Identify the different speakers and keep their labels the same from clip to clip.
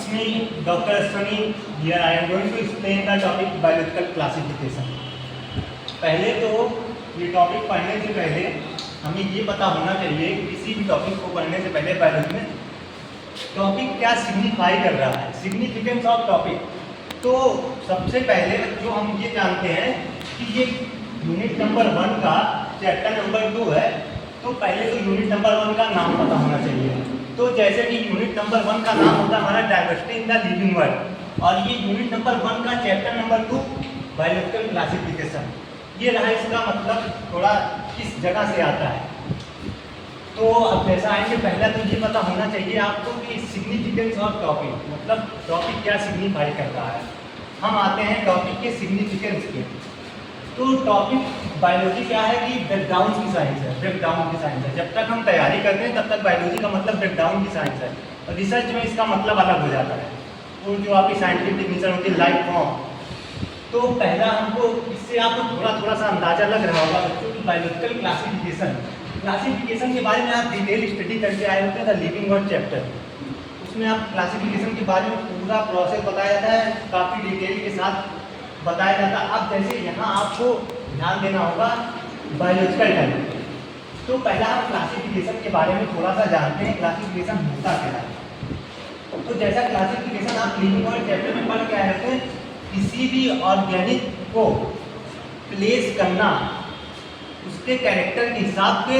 Speaker 1: It's me, Dr. Ashwani. Here I am going to explain the topic biological classification. पहले तो ये topic पढ़ने से पहले हमें ये पता होना चाहिए कि किसी भी टॉपिक को पढ़ने से पहले बायोलॉजी में टॉपिक क्या सिग्निफाई कर रहा है, सिग्निफिकेंस ऑफ टॉपिक। तो सबसे पहले जो हम ये जानते हैं कि ये यूनिट नंबर 1 का चैप्टर नंबर 2 है, तो पहले तो यूनिट नंबर 1 का नाम पता होना चाहिए। तो जैसे कि यूनिट नंबर 1 का नाम होता है हमारा diversity in the living world, और ये यूनिट नंबर 1 का चैप्टर नंबर 2 बायोलॉजिकल क्लासिफिकेशन, ये रहा इसका मतलब थोड़ा किस जगह से आता है। तो अब जैसा आएंगे पहला तो ये पता होना चाहिए आपको कि सिग्निफिकेंस ऑफ टॉपिक, मतलब टॉपिक क्या सिग्निफाई करता है। हम आते हैं टॉपिक के सिग्निफिकेंस के। तो टॉपिक बायोलॉजी क्या है कि ब्रेकडाउन की साइंस है, ब्रेकडाउन की साइंस है। जब तक हम तैयारी करते हैं तब तक बायोलॉजी का मतलब ब्रेकडाउन की साइंस है, और रिसर्च में इसका मतलब अलग हो जाता है। वो जो आपकी साइंटिफिक डिफिनीशन होती है लाइफ फॉर्म। तो पहला हमको इससे आपको थोड़ा सा अंदाजा लग रहा होगा बच्चों की बायोलॉजिकल क्लासिफिकेशन के बारे में आप डिटेल स्टडी करके आए होते हैं द लिविंग वर्ल्ड चैप्टर। उसमें आप क्लासिफिकेशन के बारे में पूरा प्रोसेस बताया जाता है, काफ़ी डिटेल के साथ बताया जाता है। अब जैसे यहाँ आपको ध्यान देना होगा बायोलॉजिकल टाइप। तो पहला हम क्लासिफिकेशन के बारे में थोड़ा सा जानते हैं, क्लासिफिकेशन होता क्या है। तो जैसा क्लासिफिकेशन आप लिविंग वर्ल्ड चैप्टर में पढ़ के आए होते हैं, किसी भी ऑर्गेनिक को प्लेस करना उसके कैरेक्टर के हिसाब से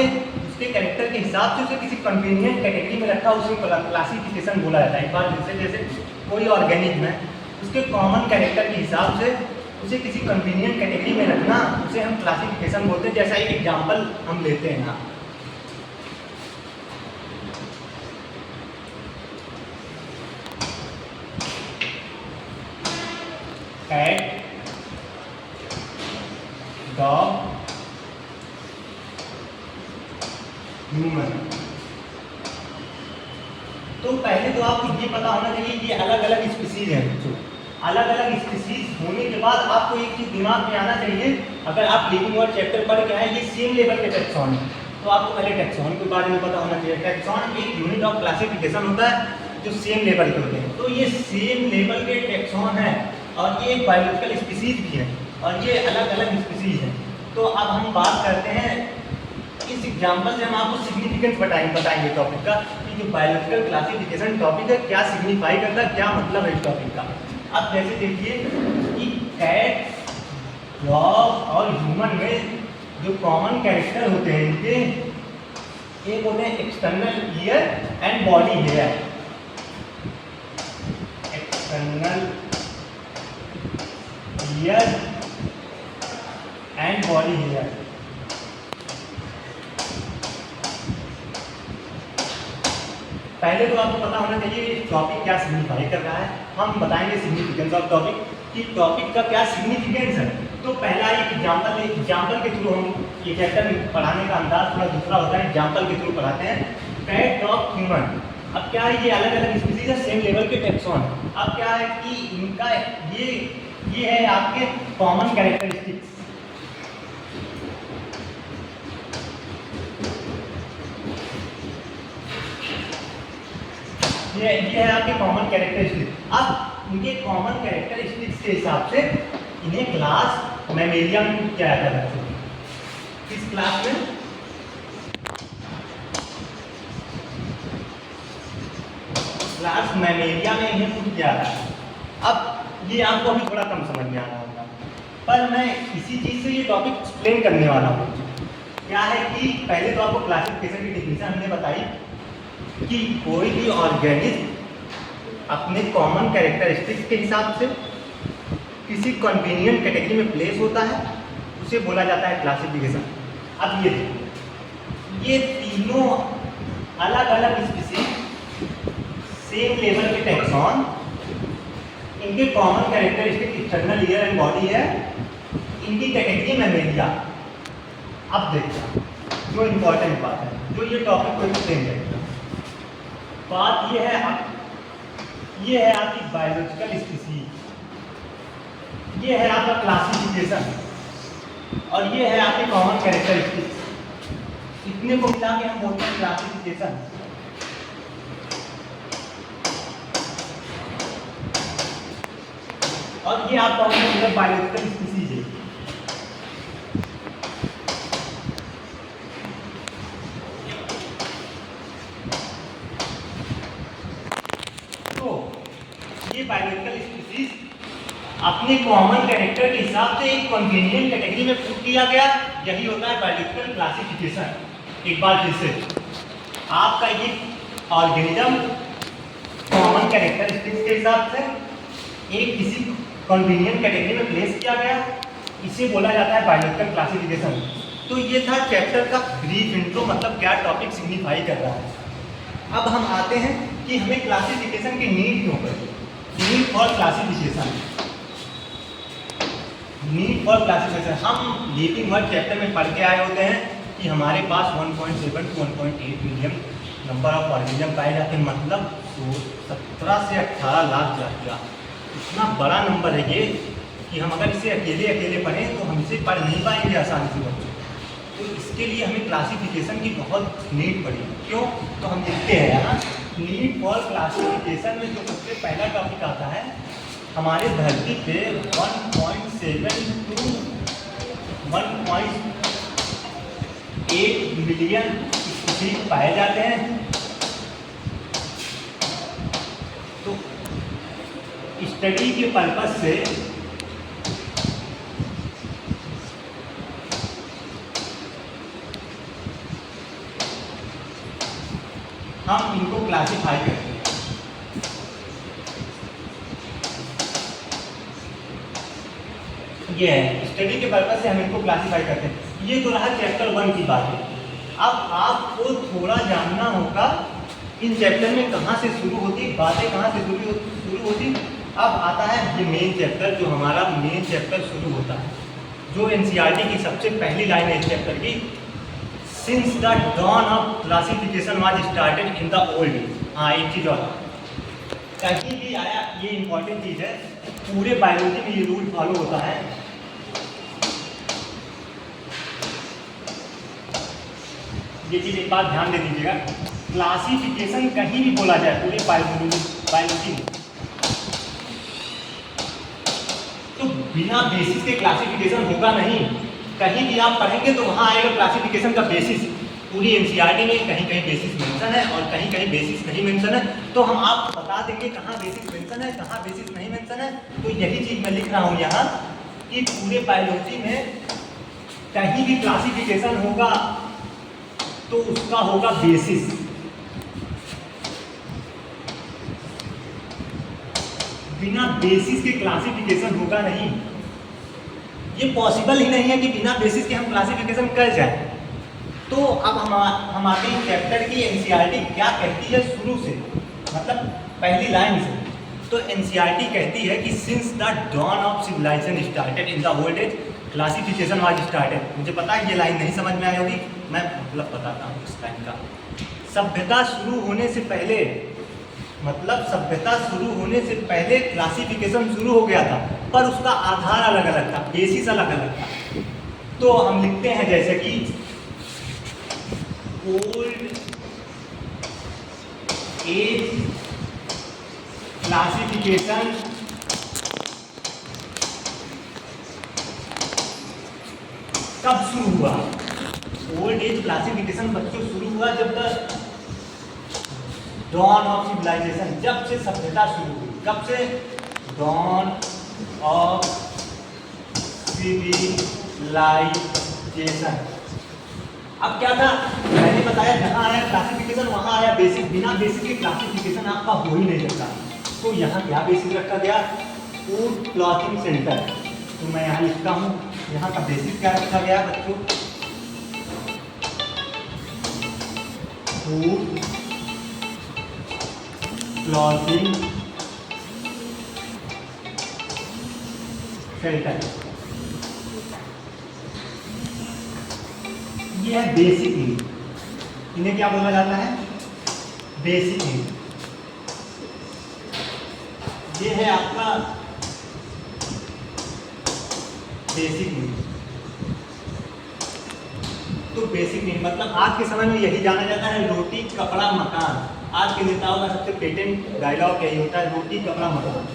Speaker 1: उसे किसी कन्वीनियंट कैटेगरी में रखा, उसे क्लासिफिकेशन बोला जाता है। एक बार जैसे कोई ऑर्गेनिक में उसके कॉमन कैरेक्टर के हिसाब से उसे किसी कन्वीनियंट कैटेगरी में रखना, उसे हम क्लासिफिकेशन बोलते हैं। जैसा एक एग्जांपल हम लेते हैं यहाँ, कैट, डॉग, ह्यूमन। तो पहले तो आपको ये पता होना चाहिए कि अलग अलग स्पीसीज हैं। जो अलग अलग स्पीसीज होने के बाद आपको एक चीज दिमाग में आना चाहिए, अगर आप लिविंग वर्ल्ड चैप्टर पढ़ के आए, ये सेम लेवल के टैक्सॉन है, तो आपको पहले टैक्सॉन के बारे में पता होना चाहिए। टैक्सॉन एक यूनिट ऑफ क्लासिफिकेशन होता है जो सेम लेवल के होते हैं। तो ये सेम लेवल के टैक्सॉन है, और ये एक बायोलॉजिकल स्पीसीज भी है, और ये अलग अलग स्पीसीज हैं। तो अब हम बात करते हैं, इस एग्जाम्पल से हम आपको सिग्निफिकेंस बताएंगे टॉपिक का, कि जो बायोलॉजिकल क्लासिफिकेशन टॉपिक है क्या सिग्निफाई करता है, क्या मतलब है इस टॉपिक का। अब जैसे देखिए कि कैट, डॉग और ह्यूमन में जो कॉमन कैरेक्टर होते हैं इनके, एक होते हैं external ear and body hair. External ear and body hair. पहले तो आपको पता होना चाहिए टॉपिक क्या सिग्निफाई कर रहा है। हम बताएंगे सिग्निफिकेंस ऑफ टॉपिक, कि टॉपिक का क्या सिग्निफिकेंस है। तो पहला एक एग्जाम्पल के थ्रू हम ये चैप्टर पढ़ाने का अंदाज थोड़ा दूसरा होता है, एग्जाम्पल के थ्रू पढ़ाते हैं। Cat, dog, human. अब क्या है, ये अलग अलग स्पीसीज है, सेम लेवल के टैक्सॉन। अब क्या है कि इनका ये है आपके कॉमन कैरेक्टरिस्टिक्स। ये है आपके कॉमन कैरेक्टरिस्टिक्स। अब इनके कॉमन कैरेक्टरिस्टिक्स के हिसाब से इन्हें क्लास मैमेलिया में किया जाता है। किस क्लास में? क्लास मैमेलिया में इन्हें पुट किया जाता है। अब ये आपको अभी थोड़ा कम समझ में आना होगा, पर मैं इसी चीज़ से ये टॉपिक एक्सप्लेन करने वाला हूँ। क्या है कि पहले तो आपको क्लासिफिकेशन की डिफिनीशन हमने बताई कि कोई भी ऑर्गेनिज्म अपने कॉमन कैरेक्टरिस्टिक्स के हिसाब से किसी कन्वीनियंट कैटेगरी में प्लेस होता है, उसे बोला जाता है क्लासिफिकेशन। अब ये तीनों अलग अलग स्पीसीज, सेम लेवल के टैक्सॉन, इनके common characteristic external ear and body है, इनकी कैटेगरी मैमेलिया। अब देखिए जो इम्पोर्टेंट बात है, जो ये टॉपिक को एक्सप्लेन करेगा, बात ये है आपकी बायोलॉजिकल स्पीसीज, ये है आपका क्लासिफिकेशन, और ये है आपके कॉमन कैरेक्टरिस्टिक्स। इतने को मिला के हम बोलते हैं क्लासिफिकेशन। अब ये आपका होगा बायोलॉजिकल स्पीसीज है। तो ये बायोलॉजिकल स्पीसीज अपने कॉमन कैरेक्टर के हिसाब से एक कन्वीनियंट कैटेगरी में पुट किया गया। यही होता है बायोलॉजिकल क्लासिफिकेशन। एक बार फिर से आपका ये ऑर्गेनिज्म कॉमन कैरेक्टरिस्टिक्स के हिसाब से एक किसी कन्वीनियंट कैटेगरी में प्लेस किया गया, इसे बोला जाता है बायोलॉजिकल क्लासिफिकेशन। तो ये था चैप्टर का ब्रीफ इंट्रो, मतलब क्या टॉपिक सिग्निफाई कर रहा है। अब हम आते हैं कि हमें क्लासिफिकेशन की नीड क्यों पड़ी। Need for classification, need for classification हम लिविंग वर्ड चैप्टर में पढ़ के आए होते हैं कि हमारे पास 1.7 to 1.8 million number of organism पाए जाते हैं, मतलब 17 से 18 लाख जातियाँ। इतना बड़ा नंबर है ये कि हम अगर इसे अकेले अकेले पढ़ें तो हम इसे पढ़ नहीं पाएंगे आसानी से बच्चों। तो इसके लिए हमें क्लासिफिकेशन की बहुत नीड पड़ी। क्यों? तो हम लिखते हैं यहाँ नीड फॉर क्लासिफिकेशन में जो सबसे पहला टॉपिक आता है, हमारे धरती पे 1.7 to 1.8 मिलियन स्पीशीज पाए जाते हैं। तो स्टडी के पर्पस से हम इनको क्लासिफाई करते हैं। ये है स्टडी के पर्पस से हम इनको क्लासिफाई करते हैं। ये तो रहा चैप्टर 1 की बातें। अब आपको थोड़ा जानना होगा इन चैप्टर में कहाँ से शुरू होती, बातें कहाँ से शुरू होती। अब आता है ये मेन चैप्टर, जो हमारा मेन चैप्टर शुरू होता है, जो एनसीईआरटी की सबसे पहली लाइन है इस चैप्टर की। Since the dawn of classification was started in the old age. हाँ, एक चीज़ और कहीं भी आया, ये इंपॉर्टेंट चीज़ है, पूरे बायोलॉजी में ये रूल फॉलो होता है। ये चीज़ एक बात ध्यान दे दीजिएगा, क्लासिफिकेशन कहीं भी बोला जाए पूरे बायोलॉजी में, तो बिना बेसिस के क्लासिफिकेशन होगा नहीं। कहीं भी आप पढ़ेंगे तो वहाँ आएगा क्लासिफिकेशन का बेसिस। पूरी एनसीईआरटी में कहीं कहीं बेसिस मेंशन है और कहीं कहीं बेसिस नहीं मेंशन है। तो हम आप बता देंगे कहाँ बेसिस मेंशन है, कहाँ बेसिस नहीं मेंशन है। तो यही चीज़ मैं लिख रहा हूँ यहाँ कि पूरे बायोलॉजी में कहीं भी क्लासिफिकेशन होगा तो उसका होगा बेसिस। बिना बेसिस के क्लासिफिकेशन होगा नहीं। ये पॉसिबल ही नहीं है कि बिना बेसिस के हम क्लासिफिकेशन कर जाए। तो अब हम आते हैं चैप्टर की एनसीईआरटी क्या कहती है शुरू से, मतलब पहली लाइन से। तो एनसीईआरटी कहती है कि since the dawn of civilisation started in the old age classification was started. मुझे पता है ये लाइन नहीं समझ में आई होगी, मैं मतलब बताता हूँ इस लाइन का। सभ्यता शुरू होने से पहले, मतलब सभ्यता शुरू होने से पहले क्लासिफिकेशन शुरू हो गया था, पर उसका आधार अलग अलग था, बेसिस अलग अलग था। तो हम लिखते हैं जैसे कि ओल्ड एज क्लासिफिकेशन कब शुरू हुआ? ओल्ड एज क्लासिफिकेशन बच्चों शुरू हुआ जब तक डॉन ऑफ सिविलाइजेशन, जब से सभ्यता शुरू हुई। कब से? Dawn of civilisation. अब क्या था, मैंने बताया जहाँ आया क्लासिफिकेशन वहाँ आया बेसिक। बिना बेसिक के क्लासिफिकेशन आपका हो ही नहीं सकता। तो यहाँ क्या बेसिक रखा गया? Food clothing centre. तो मैं यहाँ लिखता हूँ, यहाँ का बेसिक क्या रखा गया बच्चों? Food clothing centre. ये है बेसिक नीड। इन्हें क्या बोला जाता है? Basic need. ये है आपका बेसिक नीड। तो बेसिक नीड मतलब आज के समय में यही जाना जाता है, रोटी कपड़ा मकान। आज के नेताओं का सबसे पेटेंट डायलॉग यही होता है, रोटी कपड़ा मकान।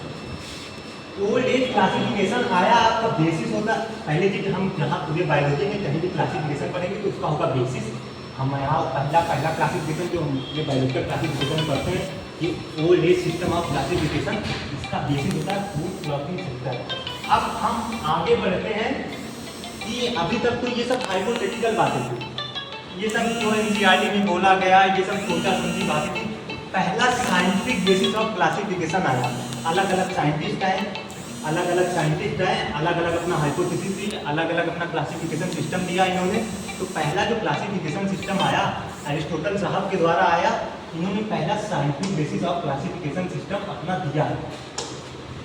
Speaker 1: ओल्ड एज क्लासिफिकेशन आया आपका बेसिस होता। पहले जी हम जहाँ पूरे बायोलॉजी में कहीं भी क्लासिफिकेशन पढ़ेंगे तो उसका होगा बेसिस। हम यहाँ पहला क्लासिफिकेशन जो हम ये बायोलॉजिकल क्लासिफिकेशन पढ़ते हैं ये old age system of classification, इसका बेसिस होता है फूड प्लॉटिंग सेक्टर। अब हम आगे बढ़ते हैं कि अभी तक तो ये सब हाइपोथेटिकल बातें थी, ये सब जो एनसीईआरटी में बोला गया ये सब सोचा समझी बातें थी। पहला साइंटिफिक बेसिस ऑफ क्लासिफिकेशन आया, अलग अलग साइंटिस्ट आए, अलग अलग अपना हाइपोथेसिस दी, अलग अलग अपना क्लासिफिकेशन सिस्टम दिया इन्होंने। तो पहला जो क्लासिफिकेशन सिस्टम आया एरिस्टोटल साहब के द्वारा आया, इन्होंने पहला scientific basis of classification system अपना दिया है।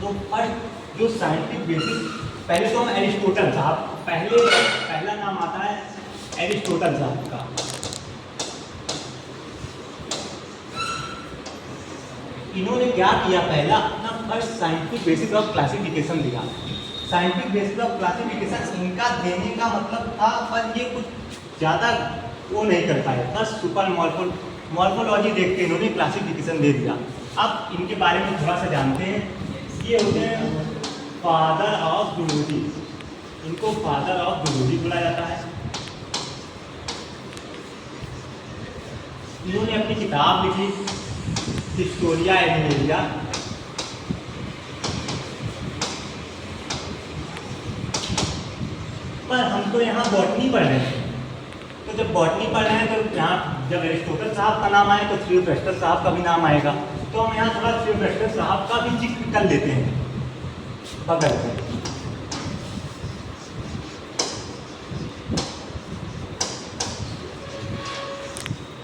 Speaker 1: तो फर्स्ट जो साइंटिफिक बेसिस, पहले तो हम एरिस्टोटल साहब, पहला नाम आता है एरिस्टोटल साहब का। इन्होंने क्या किया, पहला अपना first scientific basis of classification दिया। साइंटिफिक बेसिस ऑफ क्लासिफिकेशन इनका देने का मतलब था, पर ये कुछ ज़्यादा वो नहीं कर पाए, बस सुपर मॉर्फोलॉजी देख के इन्होंने क्लासिफिकेशन दे दिया। अब इनके बारे में थोड़ा सा जानते हैं। ये होते हैं फादर ऑफ जूलॉजी, इनको फादर ऑफ जूलॉजी बोला जाता है। इन्होंने अपनी किताब लिखी हिस्टोरिया एनिमेलिया, पर हम तो यहाँ बॉटनी पढ़ रहे हैं। तो जब बॉटनी पढ़ रहे हैं तो यहाँ जब एरिस्टोटल साहब का नाम आए तो थियोफ्रास्टस साहब का भी नाम आएगा, तो हम यहाँ थोड़ा थियोफ्रास्टस साहब का भी जिक्र कर लेते हैं बगल में।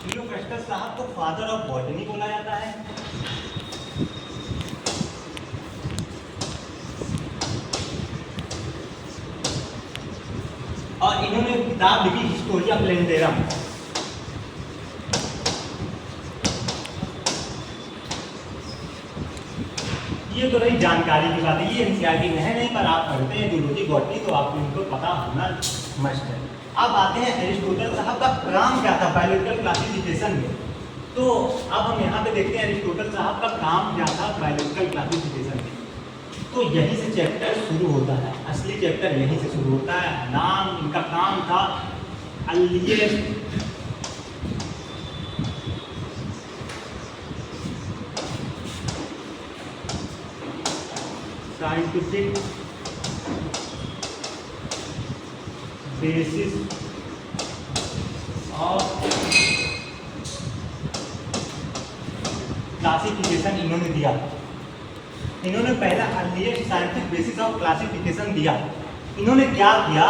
Speaker 1: थियोफ्रास्टस साहब को फादर ऑफ बॉटनी बोला जाता है। और इन्होंने किताब लिखी हिस्टोरिया प्लेनेटेरम। ये तो रही जानकारी की बात है, ये एनसीईआरटी में है नहीं, पर आप पढ़ते हैं जूलॉजी बॉटनी तो आपको इनको पता होना मस्ट है। अब आते हैं एरिस्टोटल साहब का काम क्या था बायोलॉजिकल क्लासिफिकेशन में। तो अब हम यहाँ पे देखते हैं एरिस्टोटल साहब का काम क्या था बायोलॉजिकल क्लासिफिकेशन में। तो यहीं से चैप्टर शुरू होता है, असली चैप्टर यहीं से शुरू होता है। नाम इनका काम था earliest scientific basis of classification इन्होंने दिया। इन्होंने पहला earliest scientific basis of classification दिया। इन्होंने क्या किया,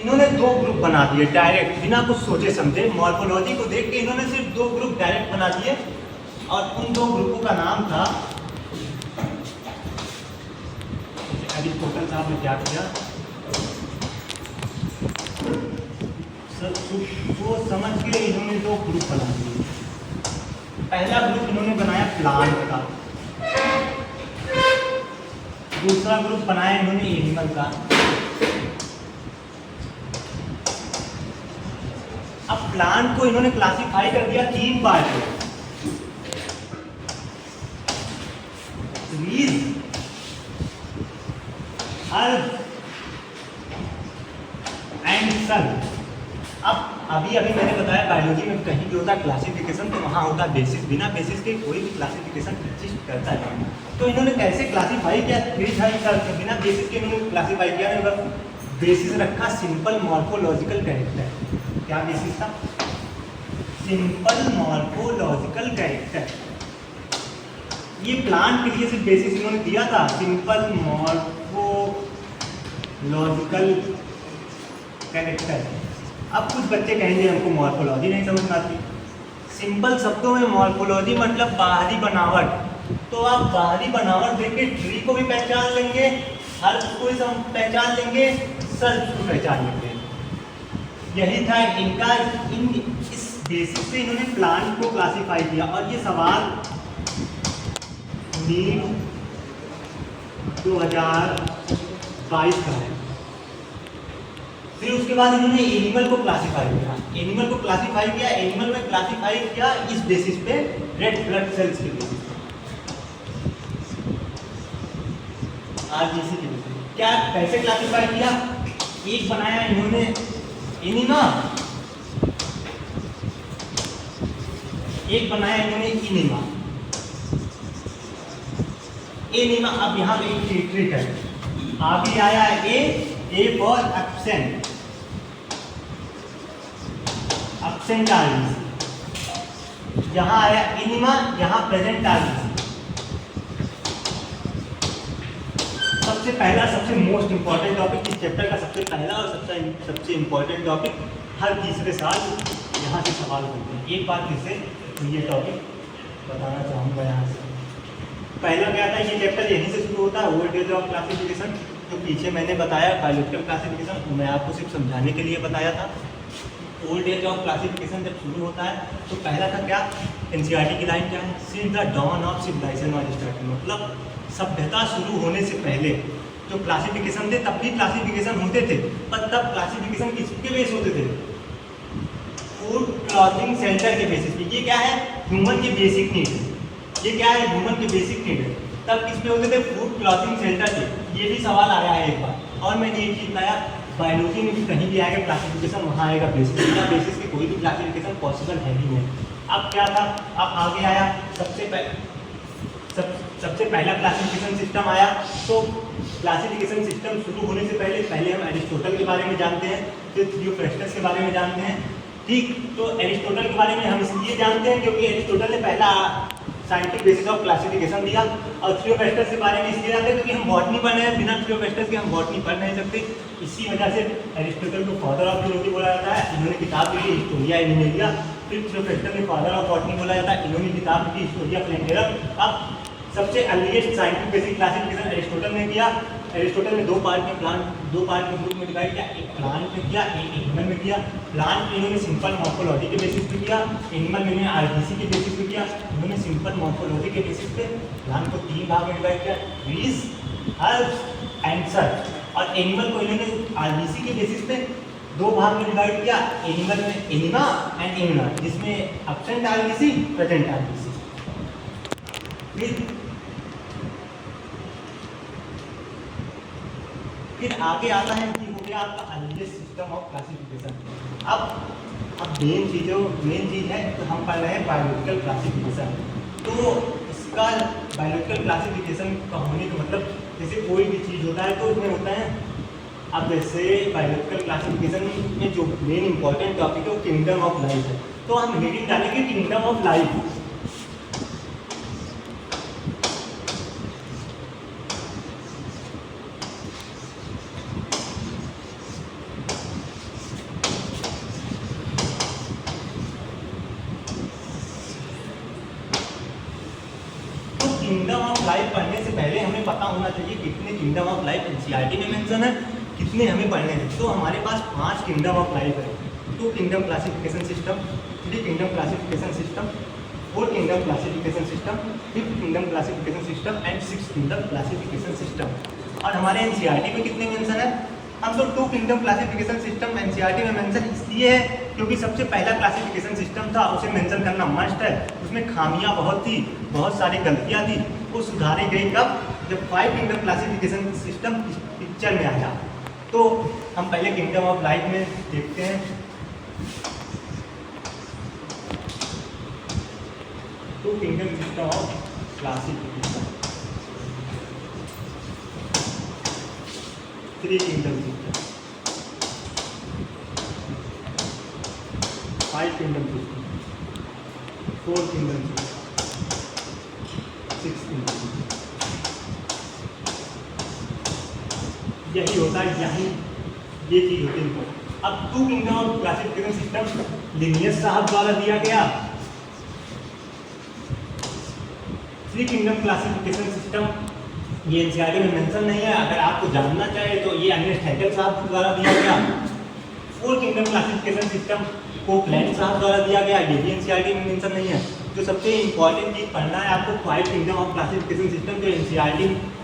Speaker 1: इन्होंने दो ग्रुप बना दिए डायरेक्ट, बिना कुछ सोचे समझे। मॉर्फोलॉजी को देख के इन्होंने सिर्फ दो ग्रुप डायरेक्ट बना दिए, और उन दो ग्रुपों का नाम था, एरिस्टोटल साहब ने क्या किया, वो समझ के इन्होंने दो ग्रुप बना दिए। पहला ग्रुप इन्होंने बनाया प्लांट का, दूसरा ग्रुप बनाया इन्होंने एनिमल का। अब प्लांट को इन्होंने क्लासिफाई कर दिया तीन पार्ट में, ट्रीज, हर्ब एंड सन। अब अभी मैंने बताया बायोलॉजी में कहीं भी होता है क्लासिफिकेशन तो वहाँ होता है बेसिस, बिना बेसिस के कोई भी क्लासिफिकेशन एग्जिस्ट करता है। तो इन्होंने कैसे क्लासिफाई किया, बिना बेसिस के इन्होंने क्लासिफाई किया। इन्होंने बेसिस रखा सिंपल मॉर्फोलॉजिकल कैरेक्टर। क्या बेसिस था, सिंपल मॉर्फोलॉजिकल कैरेक्टर। ये प्लांट के लिए सिर्फ बेसिस इन्होंने दिया था, सिंपल मॉर्फोलॉजिकल कैरेक्टर। अब कुछ बच्चे कहेंगे हमको मॉर्फोलॉजी नहीं समझ में आती। सिंपल शब्दों में मॉर्फोलॉजी मतलब बाहरी बनावट। तो आप बाहरी बनावट देख के ट्री को भी पहचान लेंगे, हर्ब को भी पहचान लेंगे, सर्प को पहचान लेंगे। यही था इनका, इस बेसिस से इन्होंने प्लांट को क्लासिफाई किया। और ये सवाल नीट 2022 का है। फिर उसके बाद इन्होंने एनिमल को क्लासिफाई किया। एनिमल में क्लासिफाई किया इस बेसिस पे, रेड ब्लड सेल्स के बेसिस पे। आरजीसी के बेसिस। क्या कैसे क्लासिफाई किया? एक बनाया इन्होंने एनीमा, एक बनाया इन्होंने इनीमा। एनीमा अब यहाँ पे एक ट्रीट है, आगे आया A for absent, absent RGC. यहाँ आया इनीमा, यहाँ प्रेजेंट आरजीसी। सबसे पहला, सबसे मोस्ट इंपॉर्टेंट टॉपिक इस चैप्टर का, सबसे पहला और सबसे इंपॉर्टेंट टॉपिक हर तीसरे साल यहाँ से सवाल करते हैं। एक बार फिर से ये टॉपिक बताना चाहूँगा यहाँ से। पहला क्या था, ये चैप्टर यहीं से शुरू होता है, ओल्ड एज ऑफ क्लासिफिकेशन। जो पीछे मैंने बताया बायोलॉजिकल क्लासिफिकेशन, मैं आपको सिर्फ समझाने के लिए बताया था। ओल्ड एज ऑफ क्लासिफिकेशन जब शुरू होता है तो पहला था क्या, एनसीईआरटी की लाइन क्या है, since the dawn of civilisation was starting. मतलब सभ्यता शुरू होने से पहले जो क्लासिफिकेशन थे, तब भी क्लासिफिकेशन होते थे, पर तब क्लासिफिकेशन किसके बेस होते थे? फूड, क्लॉथिंग, शेल्टर के बेसिस पे। ये क्या है? ह्यूमन के बेसिक नीड है। ये क्या है? ह्यूमन के बेसिक नीड है। तब किस पे होते थे? फूड, क्लॉथिंग, शेल्टर पे। ये भी सवाल आया है एक बार, और मैंने एक चीज बताया, बायोलॉजी में भी कहीं भी आएगा क्लासिफिकेशन, वहाँ आएगा बेसिस। बिना बेसिस के कोई भी क्लासिफिकेशन पॉसिबल है ही नहीं। अब क्या था, अब आगे आया सबसे पहला क्लासिफिकेशन सिस्टम आया। तो क्लासिफिकेशन सिस्टम शुरू होने से पहले हम एरिस्टोटल के बारे में जानते हैं, फिर थियोफ्रेस्टस के बारे में जानते हैं। ठीक, तो एरिस्टोटल के बारे में हम इसलिए जानते हैं क्योंकि एरिस्टोटल ने पहला साइंटिफिक बेसिस ऑफ क्लासिफिकेशन दिया, और थियोफ्रेस्टस के बारे में इसलिए जानते हैं क्योंकि हम बॉटनी पढ़ रहे हैं, बिना थियोफ्रेस्टस के हम बॉटनी पढ़ नहीं सकते। इसी वजह से एरिस्टोटल को फादर ऑफ जूलॉजी बोला जाता है। इन्होंने किताब लिखी हिस्टोरिया एनिमेलिया। फिर थियोफ्रेस्टस ने फादर ऑफ बॉटनी बोला जाता है, इन्होंने किताब लिखी हिस्टोरिया प्लैंटेरम। अब सबसे earliest scientific basic classification Aristotle ने किया। एरिस्टोटल ने दो पार्ट में ग्रुप में डिवाइड किया, एक प्लांट में किया, एक एनिमल में किया। प्लांट में इन्होंने सिंपल मॉर्फोलॉजी के बेसिस पे किया, एनिमल में इन्होंने आरबीसी के बेसिस पे किया। इन्होंने सिंपल मॉर्फोलॉजी के बेसिस पे प्लांट को 3 भाग में डिवाइड किया, ट्रीज, हर्ब्स एंड सर्च। और एनिमल को इन्होंने आरबीसी के बेसिस पे 2 भाग में डिवाइड किया, एनिमल में एनिमा एंड एनिमा, जिसमें एब्सेंट आरबीसी, प्रेजेंट आरबीसी। फिर आगे आता है कि हो गया आपका अर्लीस्ट सिस्टम ऑफ क्लासिफिकेशन। अब मेन चीज़ है, तो हम पढ़ रहे हैं बायोलॉजिकल क्लासिफिकेशन। तो इसका बायोलॉजिकल क्लासिफिकेशन का होने का मतलब, जैसे कोई भी चीज़ होता है तो उसमें होता है, अब जैसे बायोलॉजिकल क्लासिफिकेशन में जो मेन इंपॉर्टेंट टॉपिक है वो किंगडम ऑफ लाइफ है। तो हम रीडिंग डालेंगे kingdom of life. Kingdom of life पढ़ने से पहले हमें पता होना चाहिए कितने किंगडम ऑफ लाइफ एनसीईआरटी में मेंशन है, कितने हमें पढ़ने हैं। तो हमारे पास 5 किंगडम ऑफ लाइफ है। 2 kingdom classification system, 3 kingdom classification system, 4 kingdom classification system, 5th kingdom classification system and 6th kingdom classification system. और हमारे एनसीईआरटी में कितने मेंशन है? हम तो 2 किंगडम क्लासिफिकेशन सिस्टम एनसीईआरटी में मेंशन इसलिए है क्योंकि सबसे पहला क्लासिफिकेशन सिस्टम था, उसे मेंशन करना मस्ट है। उसमें खामियां बहुत थी, बहुत सारी गलतियां थी, वो सुधारी गई कब? जब 5 किंगडम क्लासिफिकेशन सिस्टम पिक्चर में आया। तो हम पहले किंगडम ऑफ लाइफ में देखते हैं। तो kingdom system of classification, 3 kingdom system, 5 kingdom system, 4 kingdom system, 6 kingdom system. यही होता है, यही ये चीज होती है। अब 2 kingdom of classification system Linnaeus साहब द्वारा दिया गया। 3 किंगडम क्लासिफिकेशन सिस्टम ये एनसीईआरटी में मेंशन नहीं है, अगर आपको जानना चाहे तो ये अर्नेस्ट हैकेल साहब द्वारा दिया गया। 4 किंगडम क्लासिफिकेशन सिस्टम कोकलैंड साहब द्वारा दिया गया, ये भी एनसीईआरटी में मेंशन नहीं है। जो सबसे इंपॉर्टेंट चीज पढ़ना है आपको 5 किंगडम ऑफ क्लासिफिकेशन सिस्टम,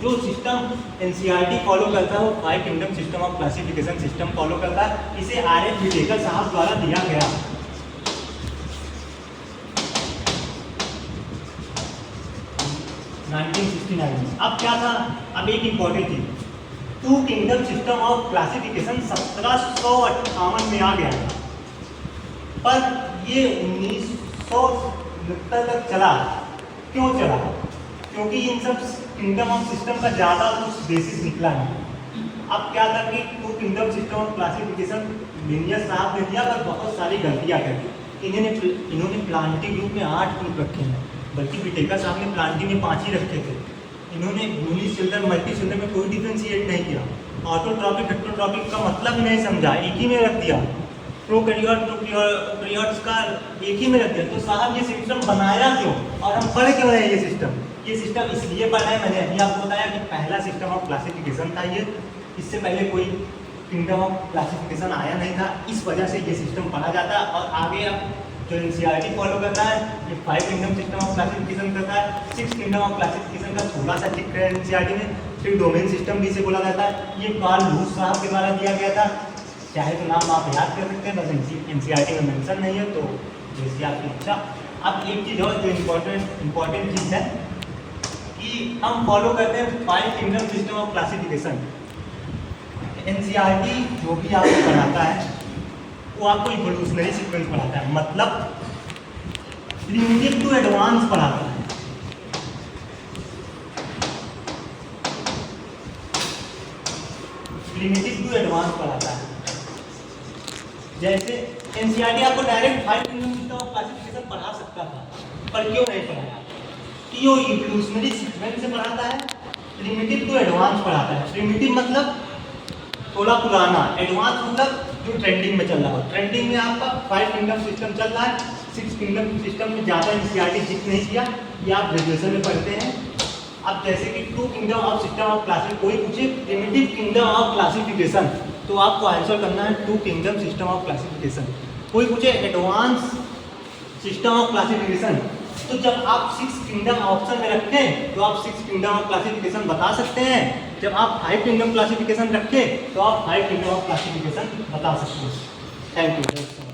Speaker 1: जो सिस्टम एनसीईआरटी फॉलो करता है वो 5 kingdom system of classification system follow करता है। इसे आर.एच. विटेकर साहब द्वारा दिया गया। 1969 में। अब क्या था, अब एक इम्पॉर्टेंट चीज, two kingdom system of classification 1758 में आ गया था, पर ये 1969 तक चला। क्यों चला? क्योंकि इन सब किंगडम ऑफ सिस्टम का ज़्यादा कुछ बेसिस निकला नहीं। अब क्या था कि two kingdom system of classification Linnaeus साहब ने दिया, पर बहुत सारी गलतियाँ कर दी। इन्होंने प्लांटी ग्रुप में 8 ग्रुप रखे हैं, बल्कि विटेकर साहब ने प्लांटी में 5 ही रखे थे। इन्होंने यूनिसेलुलर मल्टीसेलुलर में कोई डिफ्रेंशिएट नहीं किया। ऑटोट्रॉपिक हेटेरोट्रॉपिक का मतलब ही नहीं समझा, एक ही में रख दिया। प्रोकैरियोट्स का एक ही में रख दिया। तो साहब ये सिस्टम बनाया क्यों और हम पढ़ क्यों रहे हैं ये सिस्टम? ये सिस्टम इसलिए पढ़ा है, मैंने अभी आपको बताया कि पहला सिस्टम ऑफ क्लासिफिकेशन था ये, इससे पहले कोई किंगडम ऑफ क्लासिफिकेशन आया नहीं था, इस वजह से ये सिस्टम पढ़ा जाता है। और आगे अब जो एनसीईआरटी फॉलो करता है ये 5 किंगडम सिस्टम ऑफ क्लासिफिकेशन करता है। 6 किंगडम ऑफ क्लासिफिकेशन का थोड़ा सा जिक्र है एनसीईआरटी में, फिर डोमेन सिस्टम भी इसे बोला जाता है। ये कार्ल लूस साहब के द्वारा दिया गया था, चाहे तो नाम आप याद कर सकते हैं, बस एनसीईआरटी में मेंशन नहीं है, तो जैसी आपकी इच्छा। अब एक चीज़ और जो इम्पोर्टेंट चीज़ है कि हम फॉलो करते हैं 5 kingdom system of classification. NCERT जो भी आपको पढ़ाता है वो आपको इवोल्यूशनरी सीक्वेंस पढ़ाता है, मतलब प्रिमिटिव टू एडवांस पढ़ाता है। प्रिमिटिव टू एडवांस पढ़ाता है। जैसे एनसीईआरटी आपको direct 5 kingdom system of classification पढ़ा सकता था, पर क्यों नहीं पढ़ाया? कि वो इवोल्यूशनरी सीक्वेंस से पढ़ाता है, प्रिमिटिव टू एडवांस पढ़ाता है। प्रिमिटिव मतलब थोड़ा पुराना, एडवांस मतलब जो ट्रेंडिंग में चल रहा हो। ट्रेंडिंग में आपका 5 किंगडम सिस्टम चल रहा है, 6 किंगडम सिस्टम में ज़्यादा एनसीईआरटी जिक्र नहीं किया, ये आप ग्रेजुएशन में पढ़ते हैं। अब जैसे कि 2 kingdom of system of classification, कोई पूछे प्रिमिटिव किंगडम ऑफ क्लासिफिकेशन तो आपको आंसर करना है 2 किंगडम सिस्टम ऑफ क्लासिफिकेशन। कोई पूछे एडवांस सिस्टम ऑफ क्लासिफिकेशन, तो जब आप 6 किंगडम ऑप्शन में रखें तो आप 6 किंगडम ऑफ क्लासिफिकेशन बता सकते हैं। जब आप 5 किंगडम क्लासिफिकेशन रखें तो आप 5 किंगडम ऑफ क्लासिफिकेशन बता सकते हैं। Thank you.